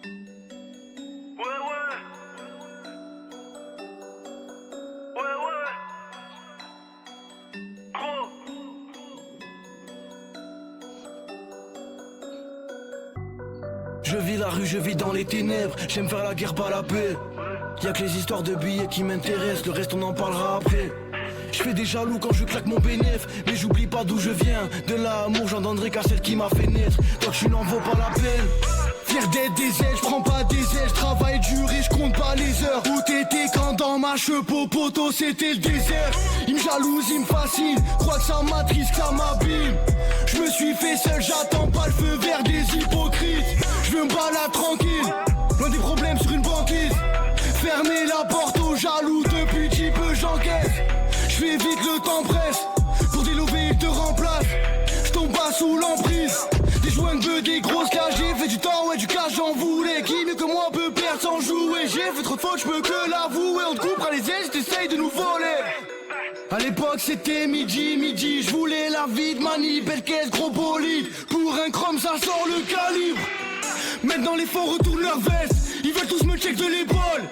Ouais, ouais. Ouais, ouais. Gros. Je vis la rue, je vis dans les ténèbres. J'aime faire la guerre, pas la paix. Y'a que les histoires de billets qui m'intéressent. Le reste on en parlera après. Je fais des jaloux quand je claque mon bénéf. Mais j'oublie pas d'où je viens. De l'amour j'en donnerai qu'à celle qui m'a fait naître. Donc je n'en vaux pas la peine. Fier d'être des ailes, je prends pas des ailes, je travaille dur et je compte pas les heures. Où t'étais quand dans ma cheveux poteau c'était le désert. Il me jalouse, il me fascine, crois que ça m'attriste, que ça m'abîme. Je me suis fait seul, j'attends pas le feu vert des hypocrites. Je veux me balader tranquille, loin des problèmes sur une banquise. Fermer la porte aux jaloux, depuis petit peu j'encaisse. Je fais vite, le temps presse, pour délover il te remplace. Je tombe pas sous l'emprise, des joints de bœufs, des grosses cages. J'ai fait du temps, ouais du cash j'en voulais. Qui mieux que moi peut perdre sans jouer. J'ai fait trop de fautes, je peux que l'avouer. On te coupera les ailes si t'essayes de nous voler. À l'époque c'était midi, je voulais la vie de mani, belle caisse, gros bolide. Pour un chrome ça sort le calibre. Maintenant les faux retournent leur veste, ils veulent tous me check de l'épaule.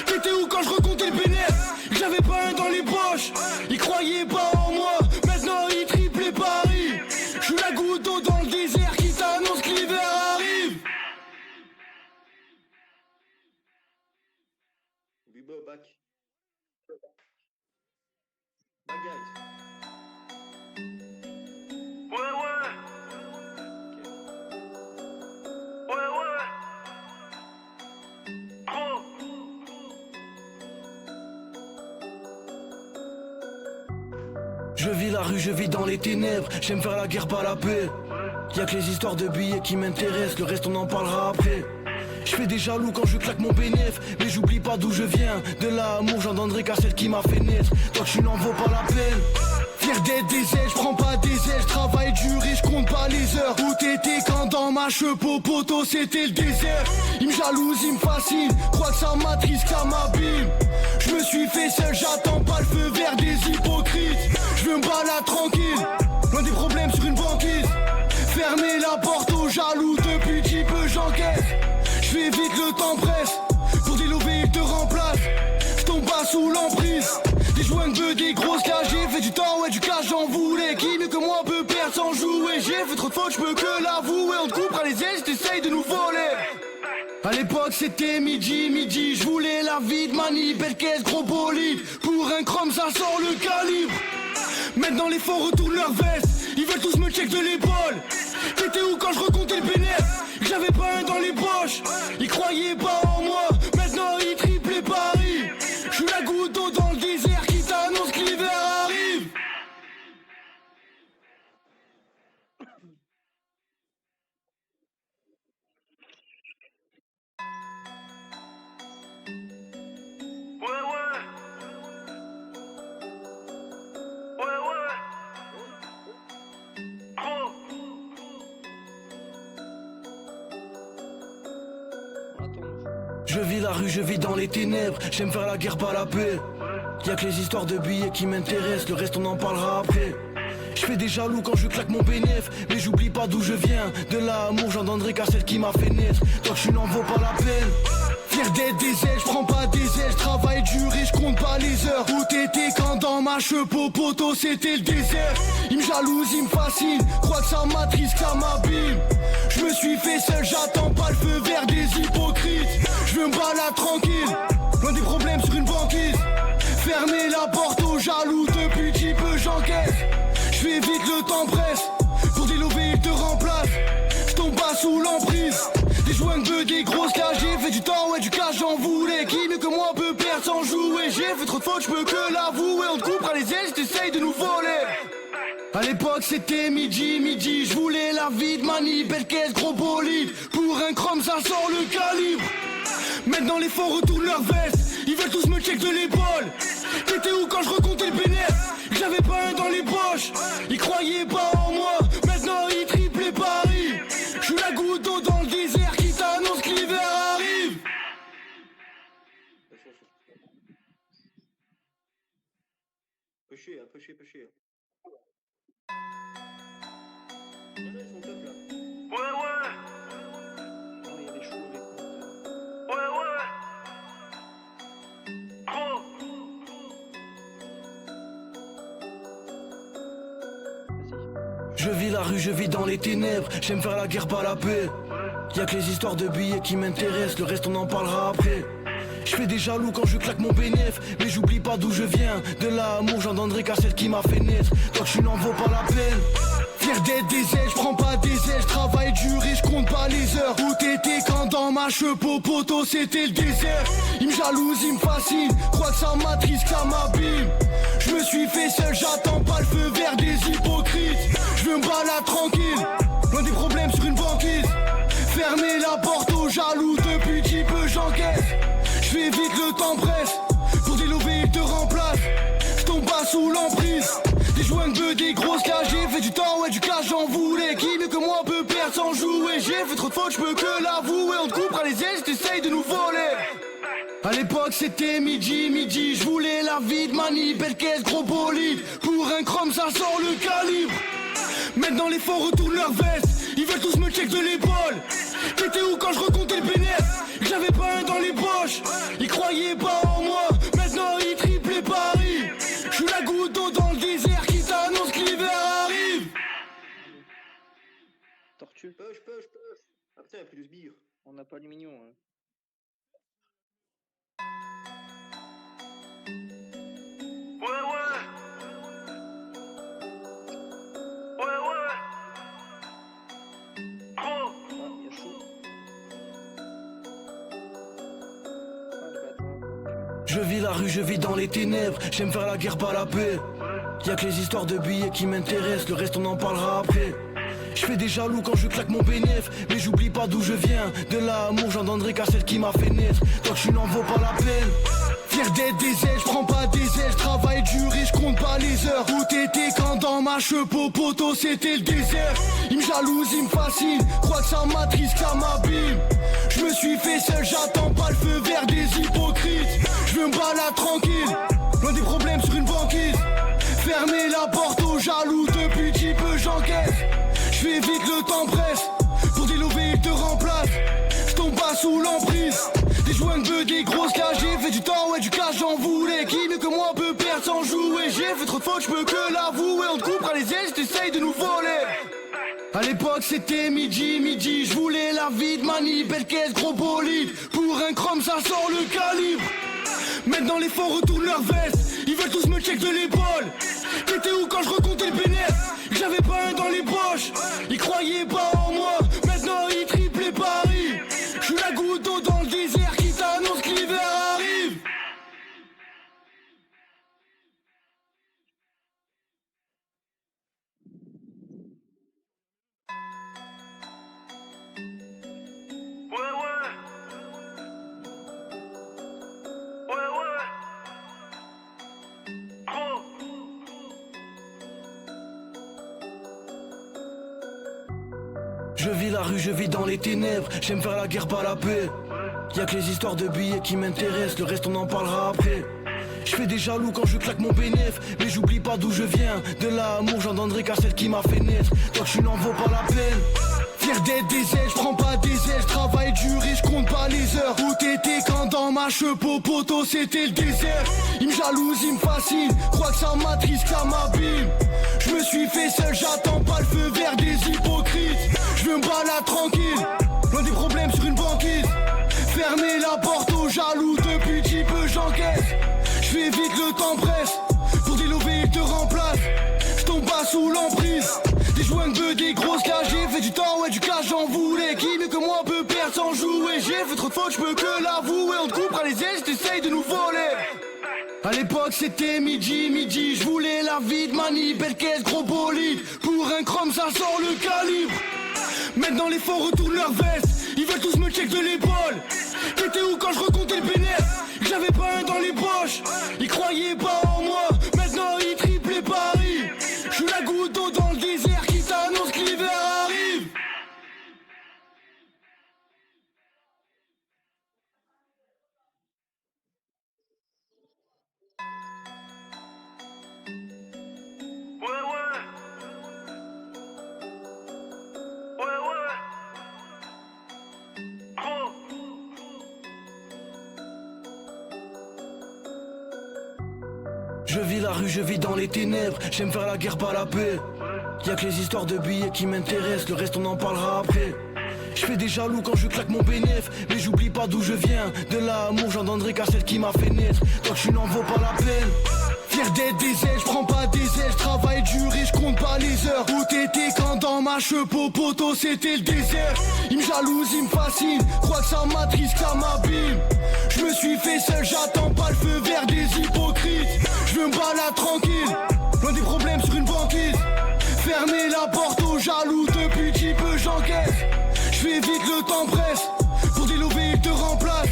T'étais où quand je recomptais le bénéfice? J'avais pas un dans les poches, ils croyaient pas en moi. Maintenant ils triplent les paris. Je suis la goutte d'eau dans le désert qui t'annonce que l'hiver arrive. Bibo back. Bye guys. Ouais, ouais. Ouais, ouais. Gros. Je vis la rue, je vis dans les ténèbres. J'aime faire la guerre, pas la paix. Y'a que les histoires de billets qui m'intéressent. Le reste on en parlera après. Je fais des jaloux quand je claque mon bénéf. Mais j'oublie pas d'où je viens. De l'amour j'en donnerai qu'à celle qui m'a fait naître. Donc je n'en vaux pas la peine. Fier d'être des ailes, je prends pas des ailes, je travaille dur et je compte pas les heures. Où t'étais quand dans ma cheveux poteau c'était le désert. Il me jalouse, il me fascine, crois que ça m'attriste, que ça m'abîme. Je me suis fait seul, j'attends pas le feu vert des hypocrites. Je veux me balader tranquille, loin des problèmes sur une banquise. Fermer la porte aux jaloux, depuis petit peu j'encaisse. Je fais vite, le temps presse, pour délover il te remplace. Je tombe pas sous l'emprise, des joints de bœufs, des grosses cages. J'ai fait du temps, ouais du cash j'en voulais. Qui mieux que moi peut perdre sans jouer. J'ai fait trop de fautes, je peux que l'avouer. On te coupera les ailes si t'essayes de nous voler. À l'époque c'était midi, je voulais la vie de mani, belle caisse, gros bolide. Pour un chrome ça sort le calibre. Maintenant les faux retournent leur veste, ils veulent tous me check de l'épaule. T'étais où quand je recomptais le bénéfice? J'avais pas un dans les poches, ils croyaient pas en moi. Maintenant ils triplent les paris. Je suis la goutte d'eau dans le désert qui t'annonce que l'hiver arrive. Ouais, ouais. Ouais, ouais. Gros. Je vis la rue, je vis dans les ténèbres. J'aime faire la guerre, pas la paix. Y'a que les histoires de billets qui m'intéressent. Le reste on en parlera après. Je fais des jaloux quand je claque mon bénéf. Mais j'oublie pas d'où je viens. De l'amour j'en donnerai qu'à celle qui m'a fait naître. Donc je n'en vaux pas la peine. Fier d'être des ailes, je prends pas des ailes, je travaille dur et je compte pas les heures. Où t'étais quand dans ma cheveux poteau c'était le désert. Il me jalouse, il me fascine, crois que ça m'attriste, que ça m'abîme. Je me suis fait seul, j'attends pas le feu vert des hypocrites. Je veux me balader tranquille, loin des problèmes sur une banquise. Fermer la porte aux jaloux, depuis petit peu j'encaisse. Je fais vite, le temps presse, pour délover il te remplace. Je tombe pas sous l'emprise, des joints de bœufs, des grosses cages. J'ai fait du temps, ouais du cash j'en voulais. Qui mieux que moi peut perdre sans jouer. J'ai fait trop de fautes, je peux que l'avouer. On te coupera les ailes si t'essayes de nous voler. À l'époque c'était midi, je voulais la vie de mani, belle caisse, gros bolide. Pour un chrome ça sort le calibre. Maintenant les faux retournent leur veste, ils veulent tous me check de l'épaule. T'étais où quand je recomptais le bénéfice? J'avais pas un dans les poches, ils croyaient pas en moi. Maintenant ils triplent les paris. Je suis la goutte d'eau dans le désert qui t'annonce que l'hiver arrive. Pêcher. Non, ils sont top là. Ouais, ouais. Non, il y a des chevaux avec moi. Je vis la rue, je vis dans les ténèbres. J'aime faire la guerre, pas la paix. Y'a que les histoires de billets qui m'intéressent. Le reste on en parlera après. Je fais des jaloux quand je claque mon bénéf. Mais j'oublie pas d'où je viens. De l'amour j'en donnerai qu'à celle qui m'a fait naître. Donc je n'en vaux pas la peine. Fier d'être des ailes, je prends pas des ailes, je travaille dur et je compte pas les heures. Où t'étais quand dans ma cheveux poteau c'était le désert. Il me jalouse, il me fascine, crois que ça m'attriste, que ça m'abîme. Je me suis fait seul, j'attends pas le feu vert des hypocrites. Je veux me balader tranquille, loin des problèmes sur une banquise. Fermer la porte aux jaloux, depuis petit peu j'encaisse. Je fais vite, le temps presse, pour délover il te remplace. Je tombe pas sous l'emprise. Des joints de bœufs, des grosses cages, j'ai fait du temps, ouais du cash j'en voulais. Qui mieux que moi peut perdre sans jouer. J'ai fait trop de fautes, je peux que l'avouer. On te coupera les ailes, t'essayes de nous voler. À l'époque c'était midi, je voulais la vie de manie, belle caisse, gros bolide. Pour un chrome ça sort le calibre. Maintenant les fonds retournent leur veste, ils veulent tous me check de l'épaule. T'étais où quand je recomptais le bénéfice? J'avais pas un dans les poches, ils croyaient pas en moi. Maintenant ils triplent les paris. Je suis la goutte d'eau dans le désert qui t'annonce que l'hiver arrive. Tortue. Push. Ah putain, y'a plus de sbires. On n'a pas les mignons. Hein. Ouais. Gros. Ah, il y a chaud. Ah, le bâtard. Je vis la rue, je vis dans les ténèbres. J'aime faire la guerre, pas la paix. Y'a que les histoires de billets qui m'intéressent. Le reste on en parlera après. Je fais des jaloux quand je claque mon bénéf. Mais j'oublie pas d'où je viens. De l'amour j'en donnerai qu'à celle qui m'a fait naître. Donc je n'en vaux pas la peine. Fier d'être des ailes, je prends pas des ailes, je travaille dur et je compte pas les heures. Où t'étais quand dans ma cheveux poteau c'était le désert. Il me jalouse, il me fascine, crois que ça m'attriste, que ça m'abîme. Je me suis fait seul, j'attends pas le feu vert des hypocrites. Je veux me balader tranquille, loin des problèmes sur une banquise. Fermer la porte aux jaloux, depuis petit peu j'encaisse. Je fais vite, le temps presse, pour délover il te remplace. Je tombe pas sous l'emprise. Des joints de bœufs, des grosses cages, j'ai fait du temps, ouais du cash j'en voulais. Qui mieux que moi peut perdre sans jouer. J'ai fait trop de fautes, je peux que l'avouer. On te coupera les ailes, t'essayes de nous voler. À l'époque c'était midi, je voulais la vie de manie, belle caisse, gros bolide. Pour un chrome ça sort le calibre. Maintenant les fonds retournent leur veste, ils veulent tous me check de l'épaule. T'étais où quand je recomptais le bénéfice? J'avais pas un dans les poches, ils croyaient pas en moi. Maintenant ils triplent les paris. Je suis la goutte d'eau dans le désert qui t'annonce que l'hiver arrive. Ouais. Gros. Je vis la rue, je vis dans les ténèbres. J'aime faire la guerre, pas la paix. Y'a que les histoires de billets qui m'intéressent. Le reste on en parlera après. Je fais des jaloux quand je claque mon bénéf. Mais j'oublie pas d'où je viens. De l'amour j'en donnerai qu'à celle qui m'a fait naître. Donc je n'en vaux pas la peine. Fier d'être des ailes, je prends pas des ailes, je travaille dur et je compte pas les heures. Où t'étais quand dans ma cheveux poteau c'était le désert. Il me jalouse, il me fascine, crois que ça m'attriste, que ça m'abîme. Je me suis fait seul, j'attends pas le feu vert des hypocrites. Je veux me balader tranquille, loin des problèmes sur une banquise. Fermer la porte aux jaloux, depuis petit peu j'encaisse. Je fais vite, le temps presse, pour délover il te remplace. Je tombe pas sous l'emprise. Des joints de bœufs, des grosses cages, j'ai fait du temps, ouais du cash j'en voulais. Qui mieux que moi peut perdre sans jouer. J'ai fait trop de fautes, je peux que l'avouer. On te coupera les ailes, t'essayes de nous voler. À l'époque c'était midi, je voulais la vie de manie, belle caisse, gros bolide. Pour un chrome ça sort le calibre. Maintenant les fonds retournent leur veste, ils veulent tous me check de l'épaule. T'étais où quand je recomptais le bénéfice? J'avais pas un dans les poches, ils croyaient pas en moi. Maintenant ils triplent les paris. Je suis la goutte d'eau dans le désert qui t'annonce que l'hiver arrive. Ouais. Gros. Je vis la rue, je vis dans les ténèbres. J'aime faire la guerre, pas la paix. Y'a que les histoires de billets qui m'intéressent, le reste on en parlera après. Je fais des jaloux quand je claque mon bénéf, mais j'oublie pas d'où je viens. De l'amour j'en donnerai qu'à celle qui m'a fait naître. Donc tu n'en vaux pas la peine. Fier d'être des ailes, je prends pas des ailes, je travaille dur et je compte pas les heures. Où t'étais quand dans ma cheveux poteau c'était le désert. Il me jalouse, il me fascine, crois que ça m'attriste, que ça m'abîme. Je me suis fait seul, j'attends pas le feu vert des hypocrites. Je veux me balader tranquille, loin des problèmes sur une banquise. Fermer la porte aux jaloux, depuis petit peu j'encaisse. Je fais vite, le temps presse, pour des lovés ils te remplacent.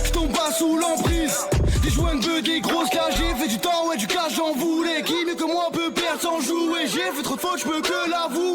Je tombe pas sous l'emprise, des joints de bœufs, des grosses cages. J'ai fait du temps, ouais du cash j'en voulais. Qui mieux que moi peut perdre sans jouer. J'ai fait trop de fautes, je peux que l'avouer.